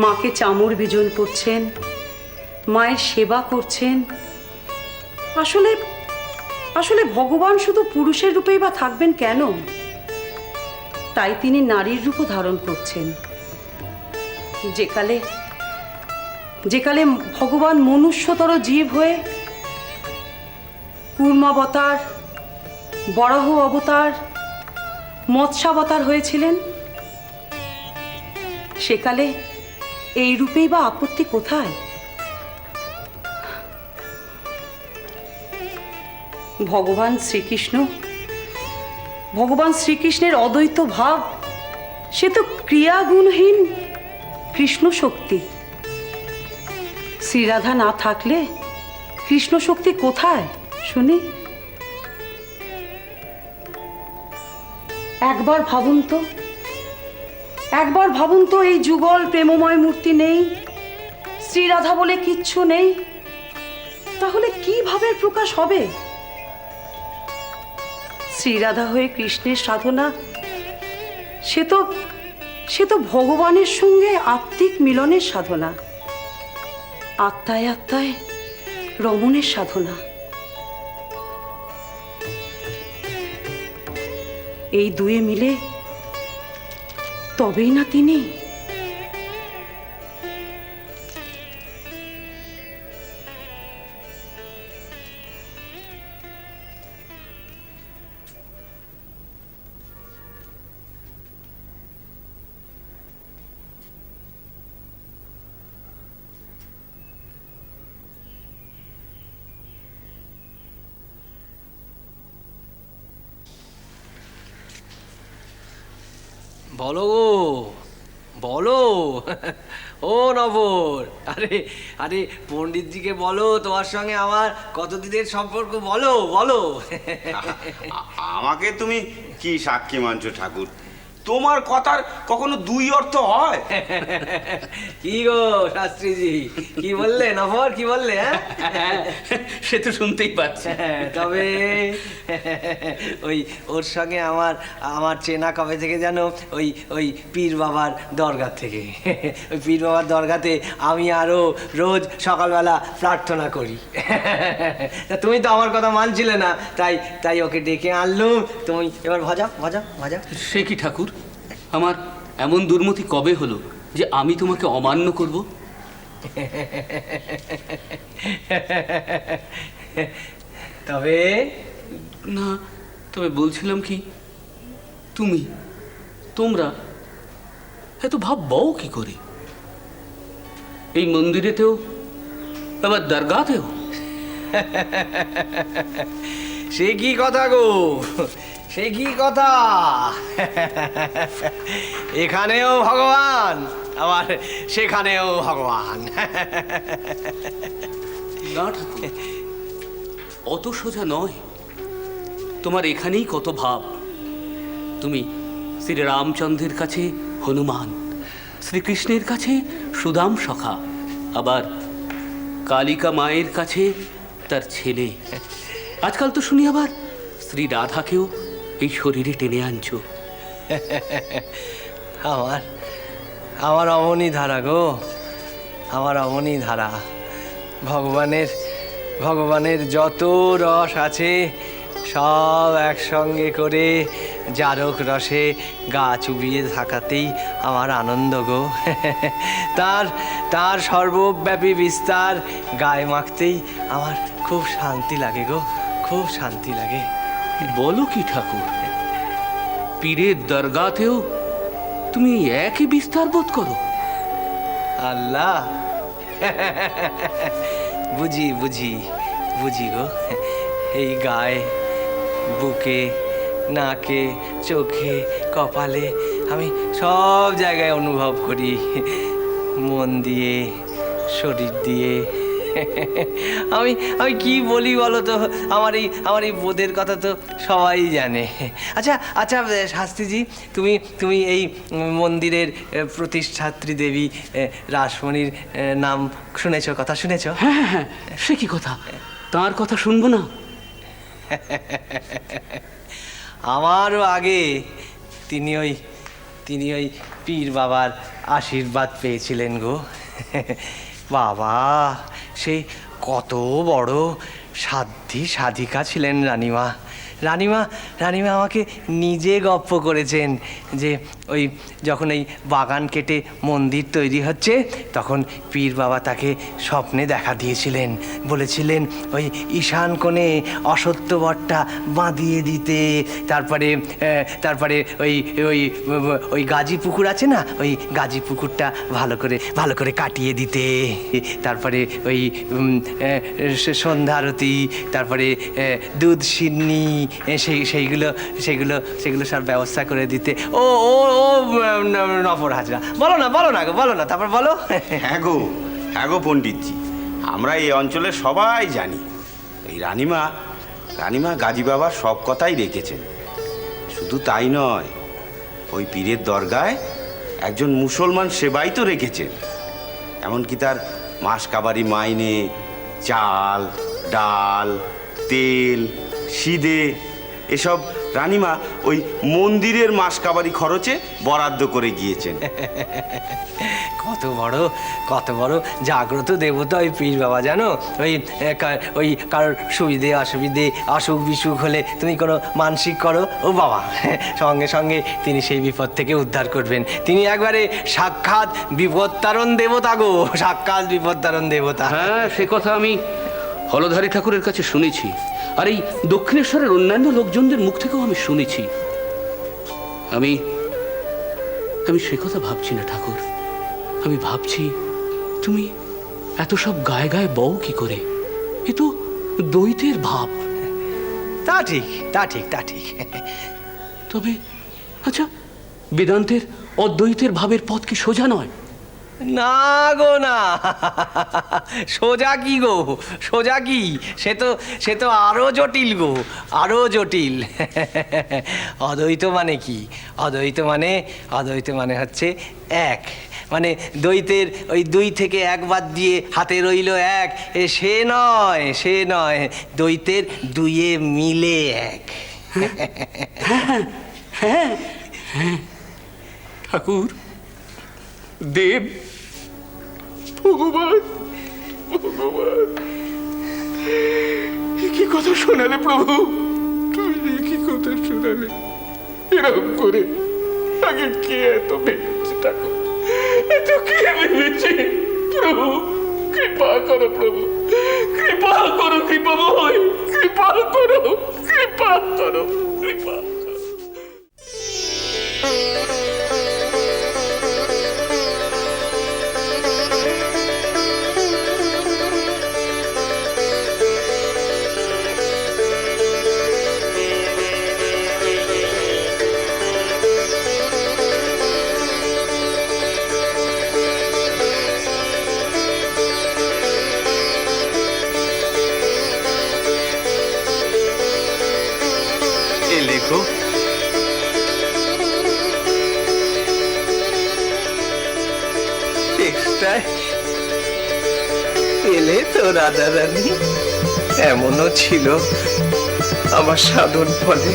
মাকে চামড় বিজন করছেন, মায়ের সেবা করছেন। আসলে আসলে ভগবান শুধু পুরুষের রূপেই বা থাকবেন কেন? তাই তিনি নারীর রূপও ধারণ করছেন। যেকালে যেকালে ভগবান মনুষ্যতর জীব হয়ে কূর্মাবতার, বরাহ অবতার, মৎস্যাবতার হয়েছিলেন, সেকালে এই রূপেই বা আপত্তি কোথায়? ভগবান শ্রীকৃষ্ণের অদ্বৈত ভাব, সে তো ক্রিয়াগুণহীন কৃষ্ণ শক্তি। শ্রীরাধা না থাকলে কৃষ্ণ শক্তি কোথায় শুনি? একবার ভাবুন তো, এই যুগল প্রেমময় মূর্তি নেই, শ্রীরাধা বলে কিচ্ছু নেই, তাহলে কি ভাবের প্রকাশ হবে? শ্রীরাধা হয়ে কৃষ্ণের সাধনা, সে তো ভগবানের সঙ্গে আত্মিক মিলনের সাধনা, আত্মায় আত্মায় রমণের সাধনা। এই দুয়ে মিলে তবেই না তিনি। বলো গো, বলো। ও নবর, আরে আরে পণ্ডিতজিকে বলো তোমার সঙ্গে আমার কতদিনের সম্পর্ক, বলো বলো। আমাকে তুমি কি সাক্ষী মানছো ঠাকুর? তোমার কথার কখনো দুই অর্থ হয়? কি গো শাস্ত্রীজি, কি বললে নবর, কি বললে? সে তো শুনতেই পাচ্ছি। তবে ওই ওর সঙ্গে আমার চেনা কবে থেকে জানো? ওই পীর বাবার দরগা থেকে। ওই পীর বাবার দরগাতে আমি আরো রোজ সকালবেলা প্রার্থনা করি। তুমি তো আমার কথা মানছিলে না, তাই ওকে ডেকে আনলুম। তুমি এবার ভাজা ভাজা ভাজা। সে কি ঠাকুর, আমার এমন দুর্মতি কবে হলো যে আমি তোমাকে অমান্য করব? তবে না, তবে বলছিলাম কি, তোমরা এত ভাব বও কি করে? এই মন্দিরেতেও, আবার দরগাতেও। সে কি কথা গো, সে কি কথা! এখানেও ভগবান, আবার সেখানেও ভগবান। না ঠাকুর, অত সোজা নয়। তোমার এখানেই কত ভাব। তুমি শ্রীরামচন্দ্রের কাছে হনুমান, শ্রীকৃষ্ণের কাছে সুদাম সখা, আবার কালিকা মায়ের কাছে তার ছেলে। আজকাল তো শুনি আবার শ্রী রাধাকেও এই শরীরে টেনে আনছো। আমার অমনি ধারা গো, আমার অমনি ধারা। ভগবানের যত রস আছে সব একসঙ্গে করে জারক রসে গা চুবিয়ে থাকাতেই আমার আনন্দ গো। তার সর্বব্যাপী বিস্তার গায়ে মাখতেই আমার খুব শান্তি লাগে গো, খুব শান্তি লাগে। বলো কি ঠাকুর, পীরের দরগাতেও তুমি একই বিস্তার বোধ করো? আল্লাহ, বুঝি গো। এই গায়ে, বুকে, নাকে, চোখে, কপালে আমি সব জায়গায় অনুভব করি, মন দিয়ে, শরীর দিয়ে। আমি কি বলি বলো তো? আমার এই বোধের কথা তো সবাই জানে। আচ্ছা শাস্ত্রীজি, তুমি এই মন্দিরের প্রতিষ্ঠাত্রী দেবী রাসমণির নাম শুনেছ, কথা শুনেছ? হ্যাঁ, সে কি কথা, তার কথা শুনবো না? আমারও আগে তিনি ওই পীর বাবার আশীর্বাদ পেয়েছিলেন গো। বাবা, সেই কত বড় সাধ্যি সাধিকা ছিলেন রানীমা। রানীমা রানীমা আমাকে নিজে গপ্প করেছেন যে ওই যখন এই বাগান কেটে মন্দির তৈরি হচ্ছে তখন পীর বাবা তাকে স্বপ্নে দেখা দিয়েছিলেন, বলেছিলেন ওই ঈশান কোণে অসত্য বটটা বাঁধিয়ে দিতে, তারপরে তারপরে ওই ওই ওই গাজী পুকুর আছে না, ওই গাজী পুকুরটা ভালো করে কাটিয়ে দিতে, তারপরে ওই সন্ধ্যা আরতি, তারপরে দুধ সিন্নি, সেইগুলো সেগুলো সেগুলো সব ব্যবস্থা করে দিতে। ও ও ও নফর হাজরা, বলো না গো, বলো না, তারপর বলো। হ্যাঁ গো পণ্ডিতজি, আমরা এই অঞ্চলে সবাই জানি এই রানীমা গাজী বাবার সব কথাই রেখেছেন। শুধু তাই নয়, ওই পীরের দরগায় একজন মুসলমান সেবাই তো রেখেছেন। এমনকি তার মাস কাবারি মাইনে, চাল ডাল তেল সিদে এসব রানীমা ওই মন্দিরের মাস কাবারি খরচে বরাদ্দ করে গিয়েছেন। কত বড় জাগ্রত দেবতা ওই পীর বাবা, জানো? ওই কারোর সুবিধে অসুবিধে অসুখ বিসুখ হলে তুমি কোনো মানসিক করো, ও বাবা সঙ্গে সঙ্গে তিনি সেই বিপদ থেকে উদ্ধার করবেন। তিনি একবারে সাক্ষাৎ বিপত্তারণ দেবতা গো, সাক্ষাৎ বিপত্তারণ দেবতা। হ্যাঁ, সে কথা আমি হলধারী ঠাকুরের কাছে শুনেছি, আর এই দক্ষিণেশ্বরের অন্যান্য লোকজনদের মুখ থেকেও আমি শুনেছি। আমি সে কথা ভাবছি না ঠাকুর, আমি ভাবছি তুমি এত সব গায়ে গায়ে বও কি করে? এ তো দ্বৈতের ভাব। তা ঠিক। তবে আচ্ছা, বেদান্তের অদ্বৈতের ভাবের পথ কি সোজা নয়? না গো না, সোজা কি, সে তো আরো জটিল গো, আরো জটিল। অদ্বৈত মানে কি? অদ্বৈত মানে হচ্ছে এক, মানে দ্বৈতের ওই দুই থেকে এক বাদ দিয়ে হাতে রইল এক, সে নয়, দ্বৈতের দুইয়ে মিলে এক। হ্যাঁ ঠাকুর, দেব, ভগবান কি কথা শোনালে প্রভু, তুমি কি কথা শোনালে? এরকম করে আগে কে এত ভেবেছে ঠাকুর, এত কে ভেবেছে? প্রভু কৃপা করো, প্রভু কৃপা করো, কৃপাময় কৃপা করো, কৃপা করো, কৃপা করো। লেখো এলে তো রাধা রানী, এমনও ছিল আমার সাধন ফলে